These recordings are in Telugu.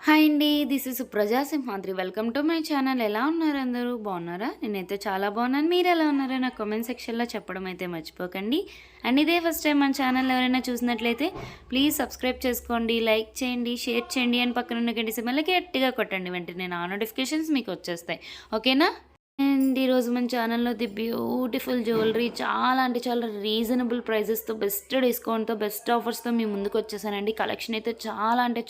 హాయ్ అండి. This is Supraja Simhadri. Welcome to my channel. ఎలా ఉన్నారు అందరూ? బాగున్నారా? నేనైతే చాలా బాగున్నాను. మీరు ఎలా ఉన్నారో నా కామెంట్ సెక్షన్లో చెప్పడం అయితే మర్చిపోకండి. అండ్ ఇదే ఫస్ట్ టైం మన ఛానల్ ఎవరైనా చూసినట్లయితే ప్లీజ్ సబ్స్క్రైబ్ చేసుకోండి, లైక్ చేయండి, షేర్ చేయండి, అండ్ పక్కన ఉన్న గంట సింబల్కి గట్టిగా కొట్టండి. వెంటనే నా నోటిఫికేషన్స్ మీకు వచ్చేస్తాయి. ఓకేనా? అండ్ ఈరోజు మన ఛానల్లో ది బ్యూటిఫుల్ జ్యువెలరీ చాలా అంటే చాలా రీజనబుల్ ప్రైజెస్తో బెస్ట్ డిస్కౌంట్తో బెస్ట్ ఆఫర్స్తో మీ ముందుకు వచ్చేసానండి. కలెక్షన్ అయితే చాలా అంటే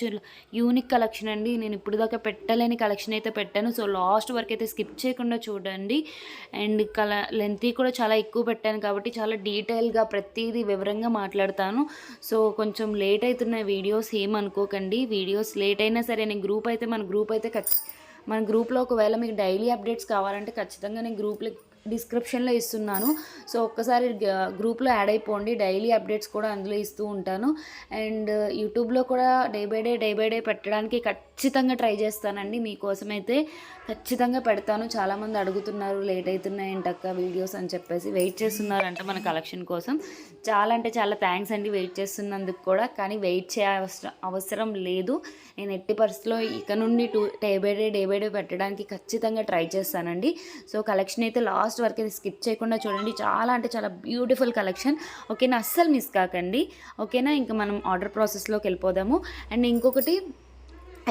యూనిక్ కలెక్షన్ అండి. నేను ఇప్పుడు దాకా పెట్టలేని కలెక్షన్ అయితే పెట్టాను. సో లాస్ట్ వరకు అయితే స్కిప్ చేయకుండా చూడండి. అండ్ లెంతీ కూడా చాలా ఎక్కువ పెట్టాను కాబట్టి చాలా డీటెయిల్గా ప్రతిదీ వివరంగా మాట్లాడతాను. సో కొంచెం లేట్ అవుతున్న వీడియోస్ ఏమనుకోకండి. వీడియోస్ లేట్ అయినా సరే నేను మన గ్రూప్ అయితే మన గ్రూప్లో ఒకవేళ మీకు డైలీ అప్డేట్స్ కావాలంటే ఖచ్చితంగా నేను గ్రూప్లో డిస్క్రిప్షన్లో ఇస్తున్నాను. సో ఒక్కసారి గ్రూప్లో యాడ్ అయిపోండి. డైలీ అప్డేట్స్ కూడా అందులో ఇస్తూ ఉంటాను. అండ్ యూట్యూబ్లో కూడా డే బై డే పెట్టడానికి ఖచ్చితంగా ట్రై చేస్తానండి. మీకోసమైతే ఖచ్చితంగా పెడతాను. చాలామంది అడుగుతున్నారు లేట్ అవుతున్నాయి ఏంటక్క వీడియోస్ అని చెప్పేసి వెయిట్ చేస్తున్నారంట మన కలెక్షన్ కోసం. చాలా అంటే చాలా థ్యాంక్స్ అండి వెయిట్ చేస్తున్నందుకు కూడా. కానీ వెయిట్ అవసరం లేదు. నేను ఎట్టి పరిస్థితిలో ఇక నుండి డే బై డే పెట్టడానికి ఖచ్చితంగా ట్రై చేస్తానండి. సో కలెక్షన్ అయితే లాస్ట్ వరకు అయితే స్కిప్ చేయకుండా చూడండి. చాలా అంటే చాలా బ్యూటిఫుల్ కలెక్షన్. ఓకేనా? అస్సలు మిస్ కాకండి. ఓకేనా? ఇంకా మనం ఆర్డర్ ప్రాసెస్లోకి వెళ్ళిపోదాము. అండ్ ఇంకొకటి,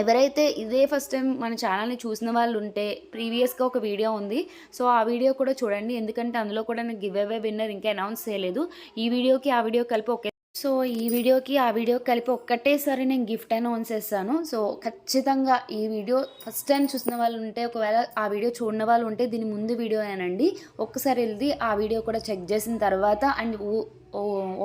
ఎవరైతే ఇదే ఫస్ట్ టైం మన ఛానల్ని చూసిన వాళ్ళు ఉంటే ప్రీవియస్గా ఒక వీడియో ఉంది. సో ఆ వీడియో కూడా చూడండి. ఎందుకంటే అందులో కూడా నేను గివ్ అవే విన్నర్ ఇంకా అనౌన్స్ చేయలేదు. ఈ వీడియోకి ఆ వీడియో కలిపి ఈ వీడియోకి ఆ వీడియో కలిపి ఒక్కటేసారి నేను గిఫ్ట్ అనౌన్స్ చేస్తాను. సో ఖచ్చితంగా ఈ వీడియో ఫస్ట్ టైం చూసిన వాళ్ళు ఉంటే, ఒకవేళ ఆ వీడియో చూడని వాళ్ళు ఉంటే దీని ముందు వీడియోనేనండి. ఒక్కసారి వెళ్ళి ఆ వీడియో కూడా చెక్ చేసిన తర్వాత అండ్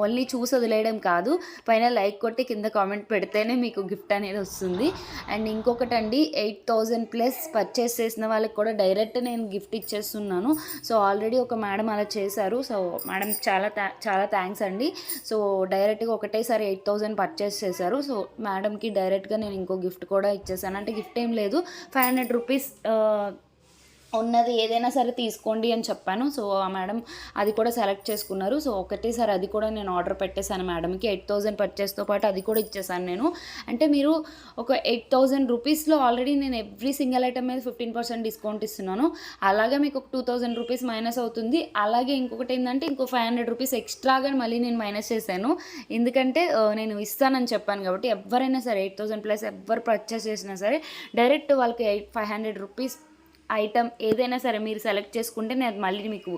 ఓన్లీ చూసి వదిలేయడం కాదు, పైన లైక్ కొట్టి కింద కామెంట్ పెడితేనే మీకు గిఫ్ట్ అనేది వస్తుంది. అండ్ ఇంకొకటి అండి, 8,000+ పర్చేస్ చేసిన వాళ్ళకి కూడా డైరెక్ట్ నేను గిఫ్ట్ ఇచ్చేస్తున్నాను. సో ఆల్రెడీ ఒక మేడం అలా చేశారు. సో మేడం చాలా థ్యాంక్స్ అండి. సో డైరెక్ట్గా ఒకటేసారి 8,000 పర్చేస్ చేశారు. సో మేడంకి డైరెక్ట్గా నేను ఇంకో గిఫ్ట్ కూడా ఇచ్చేసాను. అంటే గిఫ్ట్ ఏం లేదు, 500 రూపీస్ ఉన్నది ఏదైనా సరే తీసుకోండి అని చెప్పాను. సో ఆ మేడం అది కూడా సెలెక్ట్ చేసుకున్నారు. సో ఒకటేసారి అది కూడా నేను ఆర్డర్ పెట్టేశాను మేడంకి. 8,000 పర్చేస్తో పాటు అది కూడా ఇచ్చేసాను నేను. అంటే మీరు ఒక 8,000 రూపీస్లో ఆల్రెడీ నేను ఎవ్రీ సింగిల్ ఐటమ్ మీద 15% డిస్కౌంట్ ఇస్తున్నాను. అలాగే మీకు ఒక 2,000 రూపీస్ మైనస్ అవుతుంది. అలాగే ఇంకొకటి ఏంటంటే ఇంకో 500 రూపీస్ ఎక్స్ట్రాగా మళ్ళీ నేను మైనస్ చేశాను. ఎందుకంటే నేను ఇస్తానని చెప్పాను కాబట్టి ఎవరైనా సరే 8,000+ ఎవరు పర్చేస్ చేసినా సరే డైరెక్ట్ వాళ్ళకి 500 రూపీస్ ఐటమ్ ఏదైనా సరే మీరు సెలెక్ట్ చేసుకుంటే నేను మళ్ళీ మీకు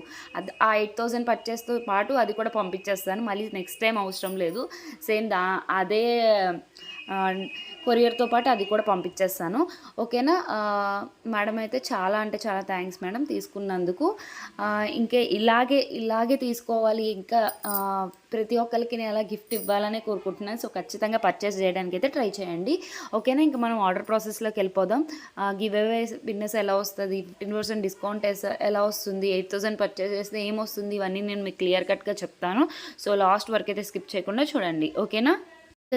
ఆ 8,000 పర్చేస్తో పాటు అది కూడా పంపించేస్తాను. మళ్ళీ నెక్స్ట్ టైం అవసరం లేదు. సేమ్ అదే కొరియర్తో పాటు అది కూడా పంపించేస్తాను. ఓకేనా? మేడం అయితే చాలా అంటే చాలా థ్యాంక్స్ మేడం తీసుకున్నందుకు. ఇంకే ఇలాగే తీసుకోవాలి. ఇంకా ప్రతి ఒక్కరికి నేను అలా గిఫ్ట్ ఇవ్వాలనే కోరుకుంటున్నాను. సో ఖచ్చితంగా పర్చేస్ చేయడానికి అయితే ట్రై చేయండి. ఓకేనా? ఇంకా మనం ఆర్డర్ ప్రాసెస్లోకి వెళ్ళిపోదాం. గివ్ అవే విన్నర్స్ ఎలా వస్తుంది, 15% డిస్కౌంట్ ఎలా వస్తుంది, 8,000 పర్చేస్ చేస్తే ఏమొస్తుంది, ఇవన్నీ నేను మీకు క్లియర్ కట్గా చెప్తాను. సో లాస్ట్ వరకు అయితే స్కిప్ చేయకుండా చూడండి. ఓకేనా?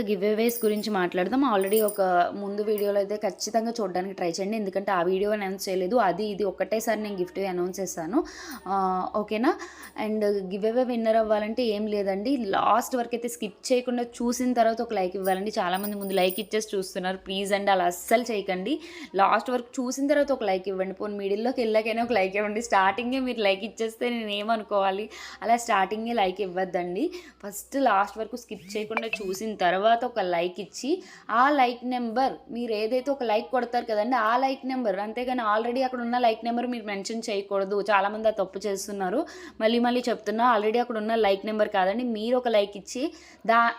గివ్ అవేస్ గురించి మాట్లాడదాం. ఆల్రెడీ ఒక ముందు వీడియోలో అయితే ఖచ్చితంగా చూడడానికి ట్రై చేయండి. ఎందుకంటే ఆ వీడియో అనౌన్స్ చేయలేదు, ఇది ఒక్కటేసారి నేను గిఫ్ట్ అనౌన్స్ చేస్తాను. ఓకేనా? అండ్ గివ్ అవే విన్నర్ అవ్వాలంటే ఏం లేదండి, లాస్ట్ వరకు అయితే స్కిప్ చేయకుండా చూసిన తర్వాత ఒక లైక్ ఇవ్వాలండి. చాలామంది ముందు లైక్ ఇచ్చేసి చూస్తున్నారు. ప్లీజ్ అండి అలా అస్సలు చేయకండి. లాస్ట్ వరకు చూసిన తర్వాత ఒక లైక్ ఇవ్వండి. పోనీ మిడిల్లోకి వెళ్ళాకైనా ఒక లైక్ ఇవ్వండి. స్టార్టింగే మీరు లైక్ ఇచ్చేస్తే నేను ఏమనుకోవాలి? అలా స్టార్టింగే లైక్ ఇవ్వద్దండి. ఫస్ట్ లాస్ట్ వరకు స్కిప్ చేయకుండా చూసిన తర్వాత ఒక లైక్ ఇచ్చి ఆ లైక్ నెంబర్ మీరు ఏదైతే ఒక లైక్ కొడతారు కదండి, ఆ లైక్ నెంబర్, అంతేగాని ఆల్రెడీ అక్కడ ఉన్న లైక్ నెంబర్ మీరు మెన్షన్ చేయకూడదు. చాలామంది ఆ తప్పు చేస్తున్నారు. మళ్ళీ చెప్తున్నా, ఆల్రెడీ అక్కడ ఉన్న లైక్ నెంబర్ కాదండి, మీరు ఒక లైక్ ఇచ్చి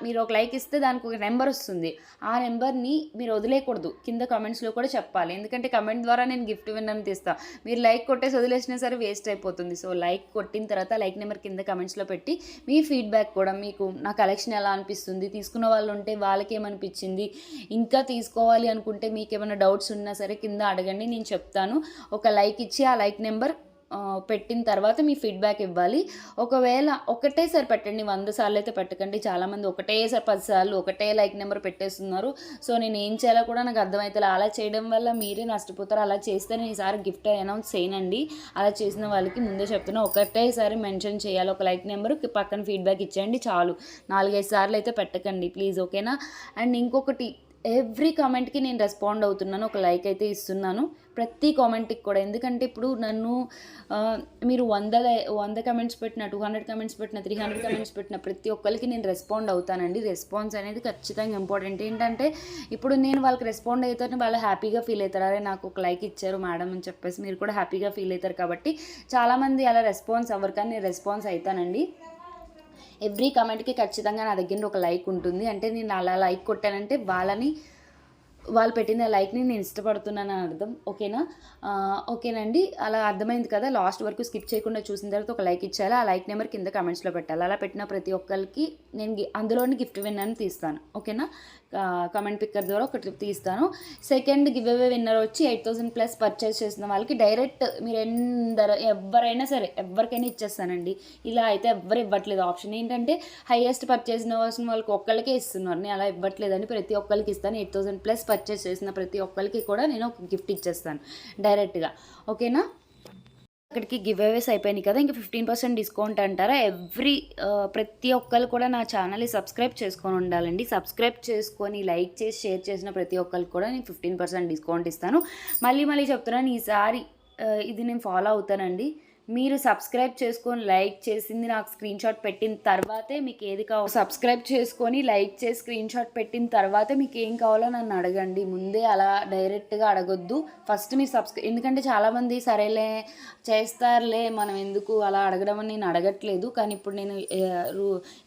మీరు ఒక లైక్ ఇస్తే దానికి ఒక నెంబర్ వస్తుంది. ఆ నెంబర్ని మీరు వదిలేయకూడదు. కింద కమెంట్స్లో కూడా చెప్పాలి. ఎందుకంటే కమెంట్ ద్వారా నేను గిఫ్ట్ విన్నర్ని తీస్తాను. మీరు లైక్ కొట్టేసి వదిలేసినా సరే వేస్ట్ అయిపోతుంది. సో లైక్ కొట్టిన తర్వాత లైక్ నెంబర్ కింద కమెంట్స్లో పెట్టి మీ ఫీడ్బ్యాక్ కూడా, మీకు నా కలెక్షన్ ఎలా అనిపిస్తుంది, తీసుకున్న వాళ్ళు ఉంటే వాళ్ళకి ఏమనిపించింది, ఇంకా తీసుకోవాలి అనుకుంటే మీకు ఏమైనా డౌట్స్ ఉన్నా సరే కింద అడగండి, నేను చెప్తాను. ఒక లైక్ ఇచ్చి ఆ లైక్ నెంబర్ పెట్టిన తర్వాత మీ ఫీడ్బ్యాక్ ఇవ్వాలి. ఒకవేళ ఒకటేసారి పెట్టండి, 100 సార్లు అయితే పెట్టకండి. చాలామంది ఒకటేసారి 10 సార్లు ఒకటే లైక్ నెంబర్ పెట్టేస్తున్నారు. సో నేను ఏం చేయాలో కూడా నాకు అర్థమవుతుంది. అలా చేయడం వల్ల మీరే నష్టపోతారు. అలా చేస్తే నేను ఈసారి గిఫ్ట్ అనౌన్స్ చేయనండి. అలా చేసిన వాళ్ళకి ముందే చెప్తున్నా, ఒకటేసారి మెన్షన్ చేయాలి ఒక లైక్ నెంబర్, పక్కన ఫీడ్బ్యాక్ ఇచ్చేయండి చాలు. 4-5 సార్లు అయితే పెట్టకండి ప్లీజ్. ఓకేనా? అండ్ ఇంకొకటి, ఎవ్రీ కామెంట్కి నేను రెస్పాండ్ అవుతున్నాను, ఒక లైక్ అయితే ఇస్తున్నాను ప్రతి కామెంట్కి కూడా. ఎందుకంటే ఇప్పుడు నన్ను మీరు 100 కమెంట్స్ పెట్టిన, 200 కమెంట్స్ పెట్టిన, 300 కమెంట్స్ పెట్టిన ప్రతి ఒక్కరికి నేను రెస్పాండ్ అవుతానండి. రెస్పాన్స్ అనేది ఖచ్చితంగా ఇంపార్టెంట్. ఏంటంటే ఇప్పుడు నేను వాళ్ళకి రెస్పాండ్ అవుతాను, వాళ్ళు హ్యాపీగా ఫీల్ అవుతారు, అరే నాకు ఒక లైక్ ఇచ్చారు మేడం అని చెప్పేసి మీరు కూడా హ్యాపీగా ఫీల్ అవుతారు. కాబట్టి చాలామంది అలా రెస్పాన్స్ అవ్వరు, కానీ నేను రెస్పాన్స్ అవుతానండి. ఎవ్రీ కమెంట్కి ఖచ్చితంగా నా దగ్గర ఒక లైక్ ఉంటుంది. అంటే నేను అలా లైక్ కొట్టానంటే వాళ్ళు పెట్టిన లైక్ని నేను ఇష్టపడుతున్నాను అని అర్థం. ఓకేనండి, అలా అర్థమైంది కదా. లాస్ట్ వరకు స్కిప్ చేయకుండా చూసిన తర్వాత ఒక లైక్ ఇచ్చేయాలి. ఆ లైక్ నెంబర్ కింద కమెంట్స్లో పెట్టాలి. అలా పెట్టిన ప్రతి ఒక్కరికి నేను అందులోని గిఫ్ట్ విన్నర్ని తీస్తాను. ఓకేనా, కమెంట్ పిక్కర్ ద్వారా ఒకటి తీస్తాను. సెకండ్ గివ్ అవే విన్నర్ వచ్చి 8,000+ పర్చేస్ చేసిన వాళ్ళకి డైరెక్ట్ మీరు ఎవరైనా సరే ఎవరికైనా ఇచ్చేస్తానండి. ఇలా అయితే ఎవ్వరు ఇవ్వట్లేదు. ఆప్షన్ ఏంటంటే హైయెస్ట్ పర్చేస్ వాళ్ళకి ఒక్కళ్ళకే ఇస్తున్నారు, నేను అలా ఇవ్వట్లేదండి, ప్రతి ఒక్కరికి ఇస్తాను. 8,000+ పర్చేస్ చేసిన ప్రతి ఒక్కరికి కూడా నేను ఒక గిఫ్ట్ ఇచ్చేస్తాను డైరెక్ట్గా. ఓకేనా, అక్కడికి గివ్ అవేస్ అయిపోయినాయి కదా, ఇంకా 15% డిస్కౌంట్ అంటారా. ప్రతి ఒక్కరు కూడా నా ఛానల్ని సబ్స్క్రైబ్ చేసుకొని ఉండాలండి. సబ్స్క్రైబ్ చేసుకొని లైక్ చేసి షేర్ చేసిన ప్రతి ఒక్కరికి కూడా నేను 15% డిస్కౌంట్ ఇస్తాను. మళ్ళీ చెప్తున్నాను, ఈసారి ఇది నేను ఫాలో అవుతానండి. మీరు సబ్స్క్రైబ్ చేసుకొని లైక్ చేసింది నాకు స్క్రీన్ షాట్ పెట్టిన తర్వాతే మీకు ఏది కావాలో, సబ్స్క్రైబ్ చేసుకొని లైక్ చేసి స్క్రీన్ షాట్ పెట్టిన తర్వాతే మీకు ఏం కావాలో నన్ను అడగండి. ముందే అలా డైరెక్ట్గా అడగొద్దు. ఫస్ట్ మీరు ఎందుకంటే చాలామంది సరేలే చేస్తారులే మనం ఎందుకు అలా అడగడం అని నేను అడగట్లేదు. కానీ ఇప్పుడు నేను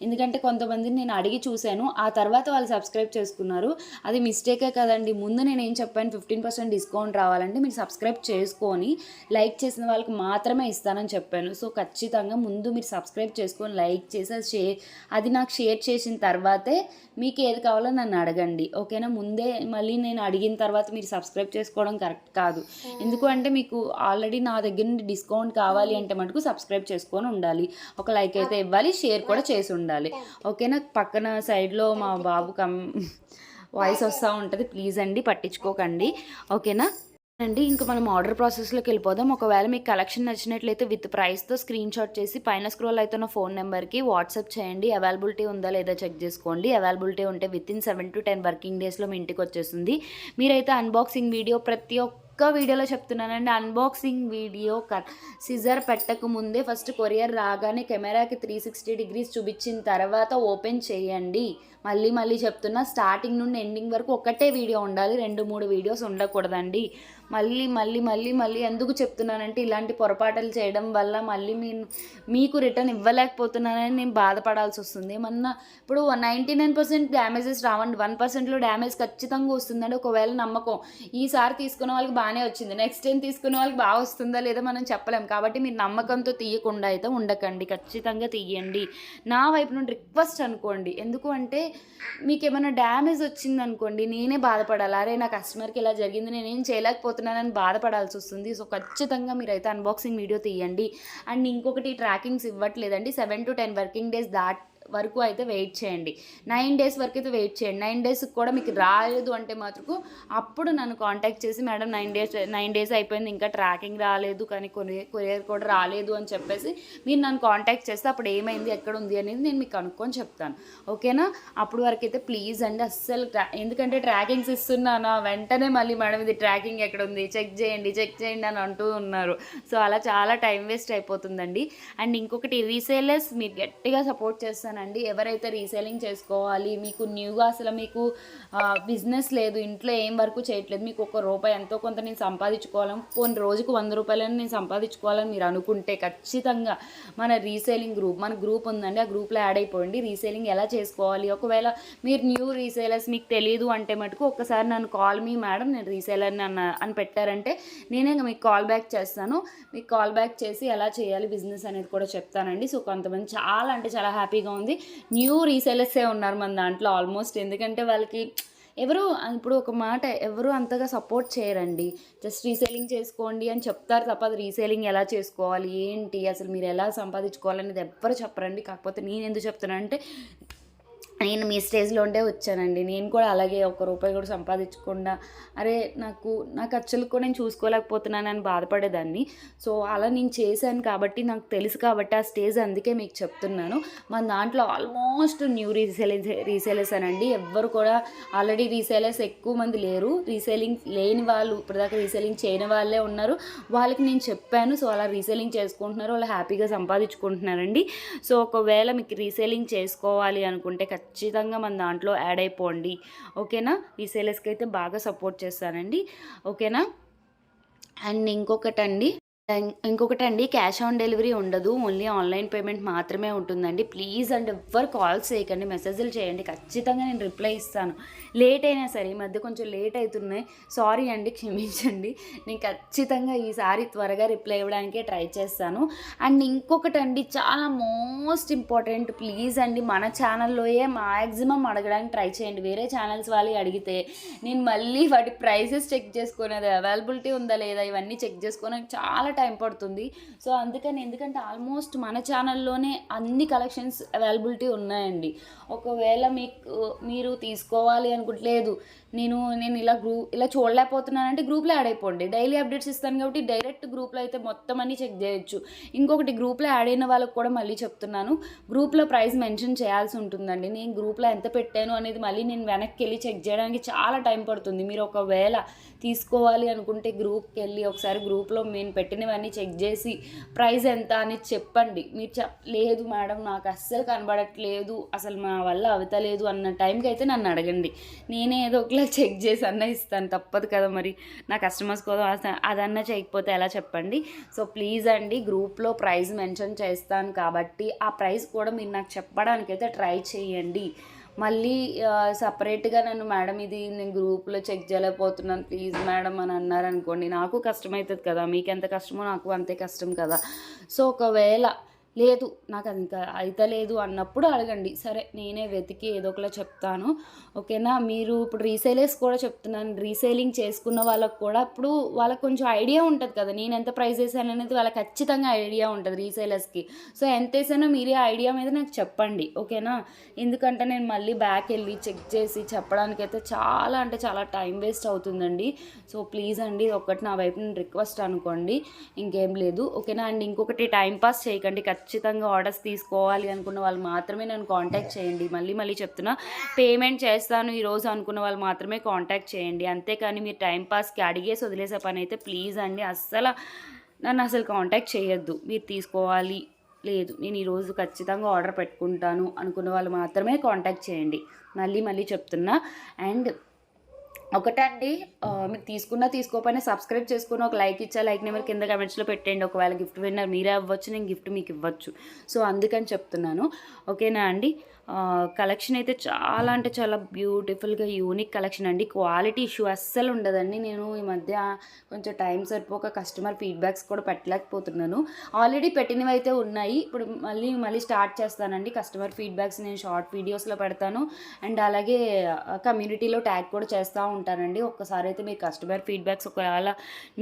ఎందుకంటే కొంతమందిని నేను అడిగి చూశాను, ఆ తర్వాత వాళ్ళు సబ్స్క్రైబ్ చేసుకున్నారు. అది మిస్టేకే కదండి. ముందు నేను ఏం చెప్పాను, 15% డిస్కౌంట్ రావాలంటే మీరు సబ్స్క్రైబ్ చేసుకొని లైక్ చేసిన వాళ్ళకి మాత్రమే ఇస్తాను అని చెప్పాను. సో ఖచ్చితంగా ముందు మీరు సబ్స్క్రైబ్ చేసుకొని లైక్ చేసి అది నాకు షేర్ చేసిన తర్వాతే మీకు ఏది కావాలో నన్ను అడగండి. ఓకేనా, ముందే మళ్ళీ నేను అడిగిన తర్వాత మీరు సబ్స్క్రైబ్ చేసుకోవడం కరెక్ట్ కాదు. ఎందుకు అంటే మీకు ఆల్రెడీ నా దగ్గర నుండి డిస్కౌంట్ కావాలి అంటే మటుకు సబ్స్క్రైబ్ చేసుకొని ఉండాలి, ఒక లైక్ అయితే ఇవ్వాలి, షేర్ కూడా చేసి ఉండాలి. ఓకేనా, పక్కన సైడ్లో మా బాబు వాయిస్ వస్తూ ఉంటుంది, ప్లీజ్ అండి పట్టించుకోకండి. ఓకేనా అండి, ఇంకా మనం ఆర్డర్ ప్రాసెస్లోకి వెళ్ళిపోదాం. ఒకవేళ మీకు కలెక్షన్ నచ్చినట్లయితే విత్ ప్రైస్తో స్క్రీన్ షాట్ చేసి పైన స్క్రోల్ అవుతున్న ఫోన్ నెంబర్కి వాట్సాప్ చేయండి. అవైలబిలిటీ ఉందా లేదా చెక్ చేసుకోండి. అవైలబిలిటీ ఉంటే వితిన్ 7 to 10 వర్కింగ్ డేస్లో మీ ఇంటికి వచ్చేస్తుంది. మీరైతే అన్బాక్సింగ్ వీడియో ప్రతి ఒక్క వీడియోలో చెప్తున్నానండి, అన్బాక్సింగ్ వీడియో సిజర్ పెట్టక ముందే ఫస్ట్ కొరియర్ రాగానే కెమెరాకి 360 degrees చూపించిన తర్వాత ఓపెన్ చేయండి. మళ్ళీ చెప్తున్నా, స్టార్టింగ్ నుండి ఎండింగ్ వరకు ఒకటే వీడియో ఉండాలి, 2-3 వీడియోస్ ఉండకూడదండి. మళ్ళీ ఎందుకు చెప్తున్నానంటే ఇలాంటి పొరపాటులు చేయడం వల్ల మళ్ళీ మీకు రిటర్న్ ఇవ్వలేకపోతున్నానని నేను బాధపడాల్సి వస్తుంది. ఏమన్నా ఇప్పుడు 99% డ్యామేజెస్ రావండి, 1%లో డ్యామేజ్ ఖచ్చితంగా వస్తుందండి. ఒకవేళ నమ్మకం ఈసారి తీసుకున్న వాళ్ళకి బాగానే వచ్చింది, నెక్స్ట్ టైం తీసుకున్న వాళ్ళకి బాగా వస్తుందా లేదా మనం చెప్పలేం. కాబట్టి మీరు నమ్మకంతో తీయకుండా అయితే ఉండకండి, ఖచ్చితంగా తీయండి. నా వైపు నుండి రిక్వెస్ట్ అనుకోండి. ఎందుకు అంటే మీకు ఏమైనా డ్యామేజ్ వచ్చిందనుకోండి నేనే బాధపడాలి, అరే నా కస్టమర్కి ఇలా జరిగింది నేనేం చేయలేకపోతున్నానని బాధపడాల్సి వస్తుంది. సో ఖచ్చితంగా మీరైతే అన్బాక్సింగ్ వీడియో తీయండి. అండ్ ఇంకొకటి, ట్రాకింగ్స్ ఇవ్వట్లేదండి, 7 to 10 వర్కింగ్ డేస్ వరకు అయితే వెయిట్ చేయండి. 9 days వరకు అయితే వెయిట్ చేయండి. 9 daysకి కూడా మీకు రాలేదు అంటే మాత్రం అప్పుడు నన్ను కాంటాక్ట్ చేసి మేడం 9 days అయిపోయింది ఇంకా ట్రాకింగ్ రాలేదు, కానీ కొరియర్ కూడా రాలేదు అని చెప్పేసి మీరు నన్ను కాంటాక్ట్ చేస్తే అప్పుడు ఏమైంది ఎక్కడ ఉంది అనేది నేను మీకు కనుక్కొని చెప్తాను. ఓకేనా, అప్పుడు వరకు అయితే ప్లీజ్ అండి అస్సలు ఎందుకంటే ట్రాకింగ్స్ ఇస్తున్నానా వెంటనే మళ్ళీ మేడం ఇది ట్రాకింగ్ ఎక్కడ ఉంది చెక్ చేయండి అని అంటూ ఉన్నారు. సో అలా చాలా టైం వేస్ట్ అయిపోతుందండి. అండ్ ఇంకొకటి, రీసేలర్స్ మీరు గట్టిగా సపోర్ట్ చేస్తాను. ఎవరైతే రీసేలింగ్ చేసుకోవాలి, మీకు న్యూగా అసలు మీకు బిజినెస్ లేదు, ఇంట్లో ఏం వర్క్ చేయట్లేదు, మీకు ₹1 ఎంతో కొంత నేను సంపాదించుకోవాలని, కొన్ని రోజుకు ₹100 నేను సంపాదించుకోవాలని మీరు అనుకుంటే ఖచ్చితంగా మన రీసేలింగ్ మన గ్రూప్ ఉందండి, ఆ గ్రూప్లో యాడ్ అయిపోయింది. రీసేలింగ్ ఎలా చేసుకోవాలి, ఒకవేళ మీరు న్యూ రీసేలర్స్ మీకు తెలియదు అంటే మటుకు ఒక్కసారి నన్ను కాల్ మీ మేడం నేను రీసేలర్ని అని పెట్టారంటే నేనే మీకు కాల్ బ్యాక్ చేస్తాను. మీకు కాల్ బ్యాక్ చేసి ఎలా చేయాలి బిజినెస్ అనేది కూడా చెప్తానండి. సో కొంతమంది చాలా అంటే చాలా హ్యాపీగా ఉంది, న్యూ రీసేలర్సే ఉన్నారు మన దాంట్లో ఆల్మోస్ట్. ఎందుకంటే వాళ్ళకి ఇప్పుడు ఒక మాట ఎవరు అంతగా సపోర్ట్ చేయరండి, జస్ట్ రీసేలింగ్ చేసుకోండి అని చెప్తారు తప్ప అది రీసేలింగ్ ఎలా చేసుకోవాలి ఏంటి అసలు మీరు ఎలా సంపాదించుకోవాలనేది ఎవ్వరు చెప్పరండి. కాకపోతే నేను ఎందుకు చెప్తున్నానంటే నేను మీ స్టేజ్లో ఉంటే వచ్చానండి. నేను కూడా అలాగే ఒక్క రూపాయి కూడా సంపాదించకుండా అరే నా ఖర్చులు కూడా నేను చూసుకోలేకపోతున్నానని బాధపడేదాన్ని. సో అలా నేను చేశాను కాబట్టి నాకు తెలుసు కాబట్టి ఆ స్టేజ్ అందుకే మీకు చెప్తున్నాను. మన దాంట్లో ఆల్మోస్ట్ న్యూ రీసేలర్స్ అనండి. ఎవ్వరు కూడా ఆల్రెడీ రీసేలర్స్ ఎక్కువ మంది లేరు. రీసేలింగ్ లేని వాళ్ళు ఇప్పటిదాకా రీసేలింగ్ చేయని వాళ్ళే ఉన్నారు. వాళ్ళకి నేను చెప్పాను. సో అలా రీసేలింగ్ చేసుకుంటున్నారు. వాళ్ళు హ్యాపీగా సంపాదించుకుంటున్నారండి. సో ఒకవేళ మీకు రీసేలింగ్ చేసుకోవాలి అనుకుంటే ఖచ్చితంగా మన దాంట్లో యాడ్ అయిపోండి. ఓకేనా? రీసేలర్స్కి అయితే బాగా సపోర్ట్ చేస్తానండి. ఓకేనా? అండ్ ఇంకొకటండి క్యాష్ ఆన్ డెలివరీ ఉండదు. ఓన్లీ ఆన్లైన్ పేమెంట్ మాత్రమే ఉంటుందండి. ప్లీజ్ అండ్ ఎవ్వరు కాల్స్ చేయకండి, మెసేజ్లు చేయండి. ఖచ్చితంగా నేను రిప్లై ఇస్తాను. లేట్ అయినా సరే ఈ మధ్య కొంచెం లేట్ అవుతున్నాయి. సారీ అండి, క్షమించండి. నేను ఖచ్చితంగా ఈసారి త్వరగా రిప్లై ఇవ్వడానికే ట్రై చేస్తాను. అండ్ ఇంకొకటండి చాలా మోస్ట్ ఇంపార్టెంట్, ప్లీజ్ అండి మన ఛానల్లోయే మ్యాక్సిమం అడగడానికి ట్రై చేయండి. వేరే ఛానల్స్ వాళ్ళు అడిగితే నేను మళ్ళీ వాటి ప్రైసెస్ చెక్ చేసుకుని అది అవైలబిలిటీ ఉందా లేదా ఇవన్నీ చెక్ చేసుకోవడానికి చాలా టైం పడుతుంది. సో అందుకని ఎందుకంటే ఆల్మోస్ట్ మన ఛానల్లోనే అన్ని కలెక్షన్స్ అవైలబిలిటీ ఉన్నాయండి. ఒకవేళ మీరు తీసుకోవాలి అనుకోవట్లేదు, నేను ఇలా చూడలేకపోతున్నానంటే గ్రూప్లో యాడ్ అయిపోండి. డైలీ అప్డేట్స్ ఇస్తాను కాబట్టి డైరెక్ట్ గ్రూప్లో అయితే మొత్తం అన్నీ చెక్ చేయొచ్చు. ఇంకొకటి, గ్రూప్లో యాడ్ అయిన వాళ్ళకి కూడా మళ్ళీ చెప్తున్నాను, గ్రూప్లో ప్రైస్ మెన్షన్ చేయాల్సి ఉంటుందండి. నేను గ్రూప్లో ఎంత పెట్టాను అనేది మళ్ళీ నేను వెనక్కి వెళ్ళి చెక్ చేయడానికి చాలా టైం పడుతుంది. మీరు ఒకవేళ తీసుకోవాలి అనుకుంటే గ్రూప్కి వెళ్ళి ఒకసారి గ్రూప్లో నేను పెట్టినవన్నీ చెక్ చేసి ప్రైస్ ఎంత అని చెప్పండి. మీరు లేదు మేడం నాకు అస్సలు కనబడట్లేదు, అసలు మా వల్ల అవతలేదు అన్న టైంకి అయితే నన్ను అడగండి. నేనే ఏదో ఒకలా చెక్ చేసి అన్న ఇస్తాను, తప్పదు కదా మరి. నా కస్టమర్స్ కోసం అదన్నా చేయకపోతే ఎలా చెప్పండి. సో ప్లీజ్ అండి, గ్రూప్లో ప్రైస్ మెన్షన్ చేస్తాను కాబట్టి ఆ ప్రైస్ కూడా మీరు నాకు చెప్పడానికైతే ట్రై చేయండి. మళ్ళీ సపరేట్గా నన్ను మేడం ఇది నేను గ్రూప్లో చెక్ చేయలేకపోతున్నాను ప్లీజ్ మేడం అని అన్నారనుకోండి, నాకు కష్టం అవుతుంది కదా. మీకు ఎంత కష్టమో నాకు అంతే కష్టం కదా. సో ఒకవేళ లేదు నాకు అది ఇంకా అయితలేదు అన్నప్పుడు అడగండి. సరే నేనే వెతికి ఏదో ఒకలా చెప్తాను. ఓకేనా? మీరు ఇప్పుడు రీసేలర్స్ కూడా చెప్తున్నాను, రీసేలింగ్ చేసుకున్న వాళ్ళకు కూడా ఇప్పుడు వాళ్ళకి కొంచెం ఐడియా ఉంటుంది కదా, నేను ఎంత ప్రైస్ వేసాను అనేది వాళ్ళకి ఖచ్చితంగా ఐడియా ఉంటుంది రీసేలర్స్కి. సో ఎంత వేసానో మీరే ఐడియా మీద నాకు చెప్పండి. ఓకేనా? ఎందుకంటే నేను మళ్ళీ బ్యాక్ వెళ్ళి చెక్ చేసి చెప్పడానికైతే చాలా అంటే చాలా టైం వేస్ట్ అవుతుందండి. సో ప్లీజ్ అండి, ఒకటి నా వైపు నేను రిక్వెస్ట్ అనుకోండి, ఇంకేం లేదు. ఓకేనా? అండ్ ఇంకొకటి, టైంపాస్ చేయకండి. ఖచ్చితంగా ఆర్డర్స్ తీసుకోవాలి అనుకున్న వాళ్ళు మాత్రమే నన్ను కాంటాక్ట్ చేయండి. మళ్ళీ చెప్తున్నా, పేమెంట్ చేస్తాను ఈరోజు అనుకున్న వాళ్ళు మాత్రమే కాంటాక్ట్ చేయండి. అంతేకాని మీరు టైంపాస్కి అడిగేసి వదిలేసే పని అయితే ప్లీజ్ అండి నన్ను అసలు కాంటాక్ట్ చేయొద్దు. మీరు తీసుకోవాలి లేదు నేను ఈరోజు ఖచ్చితంగా ఆర్డర్ పెట్టుకుంటాను అనుకున్న వాళ్ళు మాత్రమే కాంటాక్ట్ చేయండి. మళ్ళీ చెప్తున్నా. అండ్ ఒకటండి, మీరు తీసుకోకపోయినా సబ్స్క్రైబ్ చేసుకుని ఒక లైక్ ఇచ్చా, లైక్ నెంబర్ కింద కమెంట్స్లో పెట్టండి. ఒకవేళ గిఫ్ట్ విన్నర్ మీరే అవ్వచ్చు, నేను గిఫ్ట్ మీకు ఇవ్వచ్చు. సో అందుకని చెప్తున్నాను. ఓకేనా అండి? కలెక్షన్ అయితే చాలా అంటే చాలా బ్యూటిఫుల్గా యూనిక్ కలెక్షన్ అండి. క్వాలిటీ ఇష్యూ అస్సలు ఉండదండి. నేను ఈ మధ్య కొంచెం టైం సరిపోక కస్టమర్ ఫీడ్బ్యాక్స్ కూడా పెట్టలేకపోతున్నాను. ఆల్రెడీ పెట్టినవి అయితే ఉన్నాయి, ఇప్పుడు మళ్ళీ స్టార్ట్ చేస్తానండి. కస్టమర్ ఫీడ్బ్యాక్స్ నేను షార్ట్ వీడియోస్లో పెడతాను. అండ్ అలాగే కమ్యూనిటీలో ట్యాగ్ కూడా చేస్తూ ఉంటానండి. ఒక్కసారి అయితే మీరు కస్టమర్ ఫీడ్బ్యాక్స్ ఒకవేళ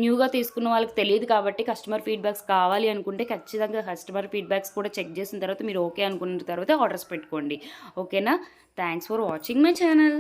న్యూగా తీసుకున్న వాళ్ళకి తెలియదు కాబట్టి కస్టమర్ ఫీడ్బ్యాక్స్ కావాలి అనుకుంటే ఖచ్చితంగా కస్టమర్ ఫీడ్బ్యాక్స్ కూడా చెక్ చేసిన తర్వాత మీరు ఓకే అనుకున్న తర్వాత ఆర్డర్స్ పెట్టుకోండి. ఓకేనా? Thanks for watching my channel.